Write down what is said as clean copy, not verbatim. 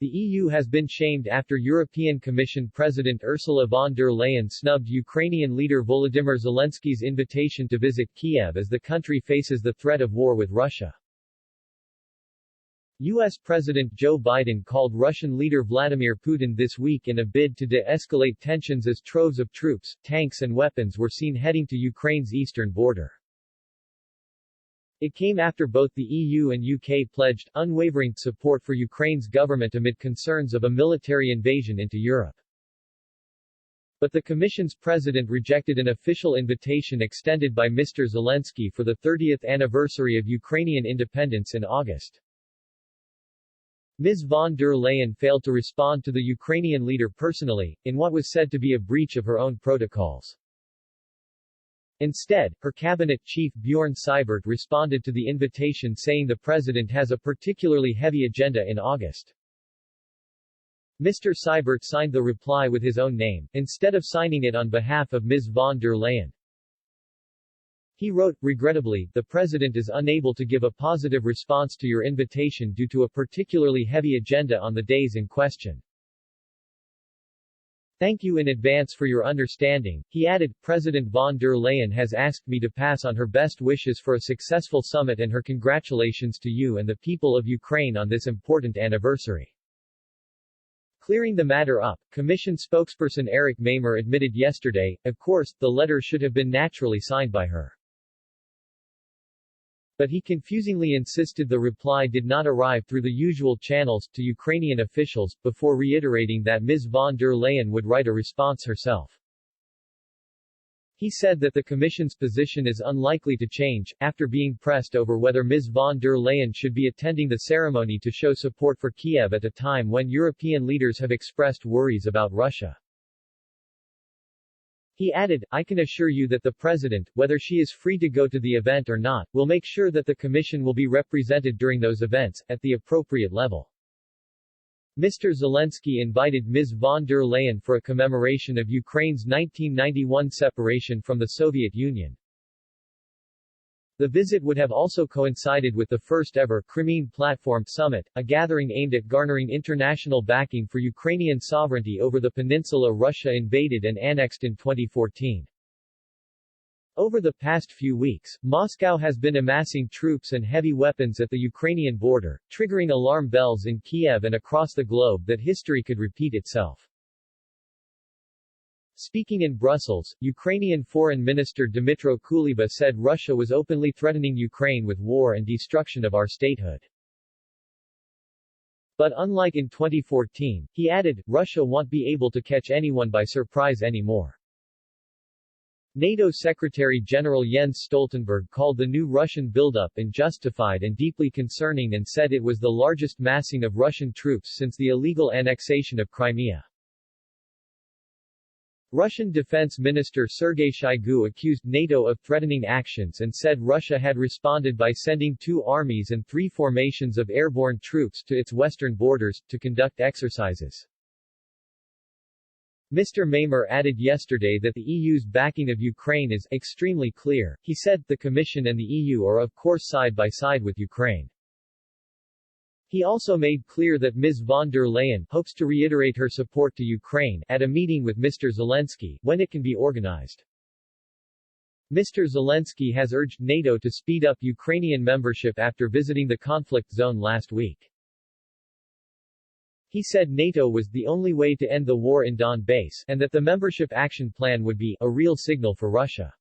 The EU has been shamed after European Commission President Ursula von der Leyen snubbed Ukrainian leader Volodymyr Zelensky's invitation to visit Kiev as the country faces the threat of war with Russia. U.S. President Joe Biden called Russian leader Vladimir Putin this week in a bid to de-escalate tensions as troves of troops, tanks and weapons were seen heading to Ukraine's eastern border. It came after both the EU and UK pledged unwavering support for Ukraine's government amid concerns of a military invasion into Europe. But the Commission's president rejected an official invitation extended by Mr. Zelensky for the 30th anniversary of Ukrainian independence in August. Ms. von der Leyen failed to respond to the Ukrainian leader personally, in what was said to be a breach of her own protocols. Instead, her cabinet chief Bjorn Seibert responded to the invitation saying the president has a particularly heavy agenda in August. Mr. Seibert signed the reply with his own name, instead of signing it on behalf of Ms. von der Leyen. He wrote, "Regrettably, the president is unable to give a positive response to your invitation due to a particularly heavy agenda on the days in question. Thank you in advance for your understanding." He added, "President von der Leyen has asked me to pass on her best wishes for a successful summit and her congratulations to you and the people of Ukraine on this important anniversary." Clearing the matter up, Commission spokesperson Eric Mamer admitted yesterday, "Of course, the letter should have been naturally signed by her." But he confusingly insisted the reply did not arrive through the usual channels to Ukrainian officials, before reiterating that Ms. von der Leyen would write a response herself. He said that the Commission's position is unlikely to change, after being pressed over whether Ms. von der Leyen should be attending the ceremony to show support for Kiev at a time when European leaders have expressed worries about Russia. He added, "I can assure you that the President, whether she is free to go to the event or not, will make sure that the Commission will be represented during those events, at the appropriate level." Mr. Zelensky invited Ms. von der Leyen for a commemoration of Ukraine's 1991 separation from the Soviet Union. The visit would have also coincided with the first-ever Crimean Platform Summit, a gathering aimed at garnering international backing for Ukrainian sovereignty over the peninsula Russia invaded and annexed in 2014. Over the past few weeks, Moscow has been amassing troops and heavy weapons at the Ukrainian border, triggering alarm bells in Kiev and across the globe that history could repeat itself. Speaking in Brussels, Ukrainian Foreign Minister Dmytro Kuleba said Russia was openly threatening Ukraine with war and destruction of our statehood. But unlike in 2014, he added, Russia won't be able to catch anyone by surprise anymore. NATO Secretary-General Jens Stoltenberg called the new Russian buildup unjustified and deeply concerning and said it was the largest massing of Russian troops since the illegal annexation of Crimea. Russian Defense Minister Sergei Shoigu accused NATO of threatening actions and said Russia had responded by sending 2 armies and 3 formations of airborne troops to its western borders, to conduct exercises. Mr. Mamer added yesterday that the EU's backing of Ukraine is extremely clear. He said, the Commission and the EU are of course side by side with Ukraine. He also made clear that Ms. von der Leyen hopes to reiterate her support to Ukraine at a meeting with Mr. Zelensky, when it can be organized. Mr. Zelensky has urged NATO to speed up Ukrainian membership after visiting the conflict zone last week. He said NATO was the only way to end the war in Donbass, and that the membership action plan would be a real signal for Russia.